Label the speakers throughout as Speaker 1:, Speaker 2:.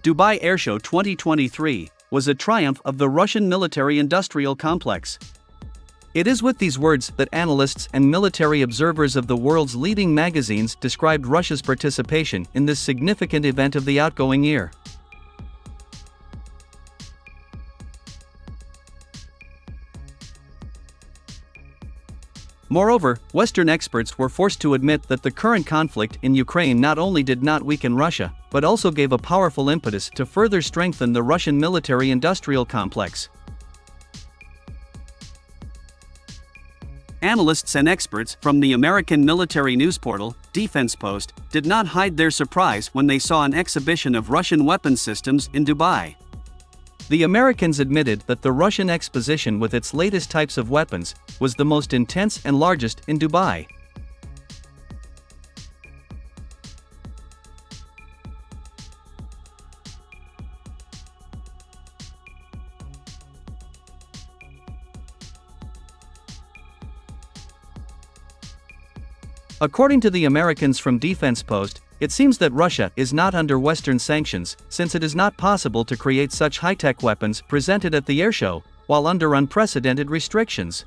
Speaker 1: Dubai Airshow 2023 was a triumph of the Russian military-industrial complex. It is with these words that analysts and military observers of the world's leading magazines described Russia's participation in this significant event of the outgoing year. Moreover, Western experts were forced to admit that the current conflict in Ukraine not only did not weaken Russia, but also gave a powerful impetus to further strengthen the Russian military-industrial complex. Analysts and experts from the American military news portal, Defense Post, did not hide their surprise when they saw an exhibition of Russian weapons systems in Dubai. The Americans admitted that the Russian exposition with its latest types of weapons was the most intense and largest in Dubai. According to the Americans from Defense Post, it seems that Russia is not under Western sanctions, since it is not possible to create such high-tech weapons presented at the Airshow, while under unprecedented restrictions.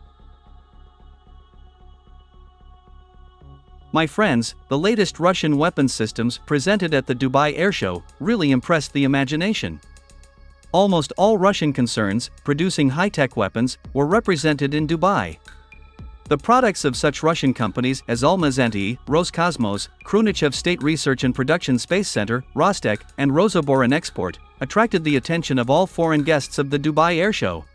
Speaker 1: My friends, the latest Russian weapons systems presented at the Dubai Airshow really impressed the imagination. Almost all Russian concerns producing high-tech weapons were represented in Dubai. The products of such Russian companies as Almaz-Antey, Roscosmos, Khrunichev State Research and Production Space Center, Rostec, and Rosoboron Export attracted the attention of all foreign guests of the Dubai Airshow.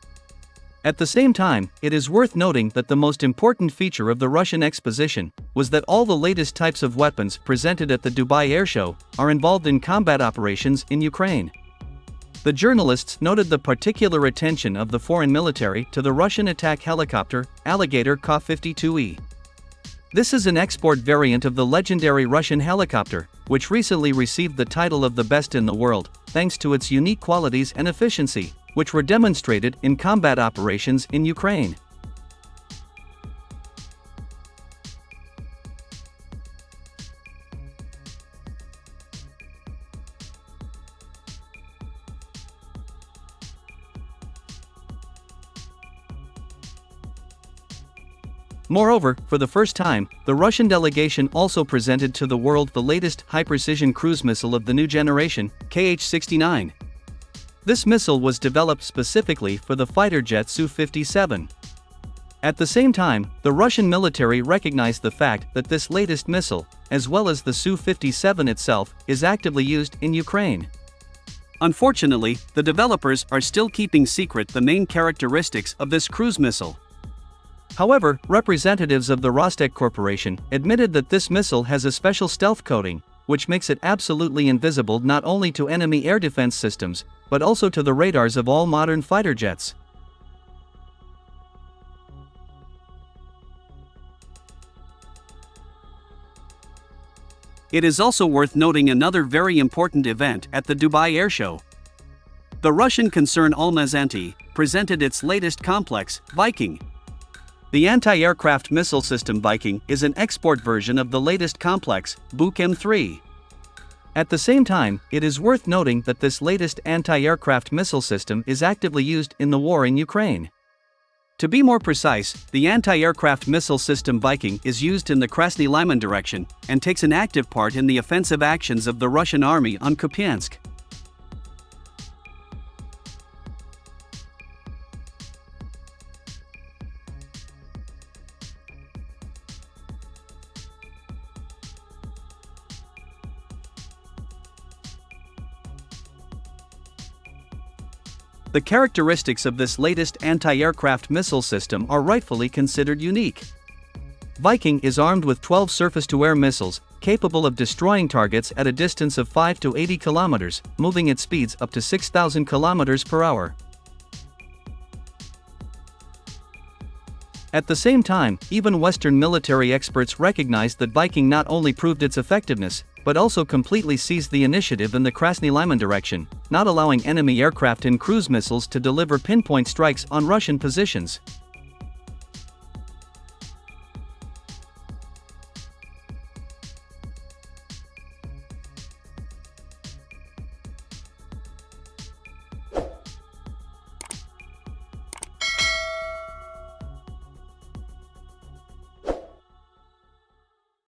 Speaker 1: At the same time, it is worth noting that the most important feature of the Russian exposition was that all the latest types of weapons presented at the Dubai Airshow are involved in combat operations in Ukraine. The journalists noted the particular attention of the foreign military to the Russian attack helicopter, Alligator Ka-52E. This is an export variant of the legendary Russian helicopter, which recently received the title of the best in the world, thanks to its unique qualities and efficiency, which were demonstrated in combat operations in Ukraine. Moreover, for the first time, the Russian delegation also presented to the world the latest high-precision cruise missile of the new generation, Kh-69. This missile was developed specifically for the fighter jet Su-57. At the same time, the Russian military recognized the fact that this latest missile, as well as the Su-57 itself, is actively used in Ukraine. Unfortunately, the developers are still keeping secret the main characteristics of this cruise missile. However, representatives of the Rostec Corporation admitted that this missile has a special stealth coating, which makes it absolutely invisible not only to enemy air defense systems, but also to the radars of all modern fighter jets. It is also worth noting another very important event at the Dubai Airshow. The Russian concern Almaz-Antey presented its latest complex, Viking. The anti-aircraft missile system Viking is an export version of the latest complex, Buk M3. At the same time, it is worth noting that this latest anti-aircraft missile system is actively used in the war in Ukraine. To be more precise, the anti-aircraft missile system Viking is used in the Krasny Liman direction and takes an active part in the offensive actions of the Russian army on Kupiansk. The characteristics of this latest anti-aircraft missile system are rightfully considered unique. Viking is armed with 12 surface-to-air missiles, capable of destroying targets at a distance of 5 to 80 kilometers, moving at speeds up to 6,000 kilometers per hour. At the same time, even Western military experts recognized that Viking not only proved its effectiveness, but also completely seized the initiative in the Krasny Liman direction, not allowing enemy aircraft and cruise missiles to deliver pinpoint strikes on Russian positions.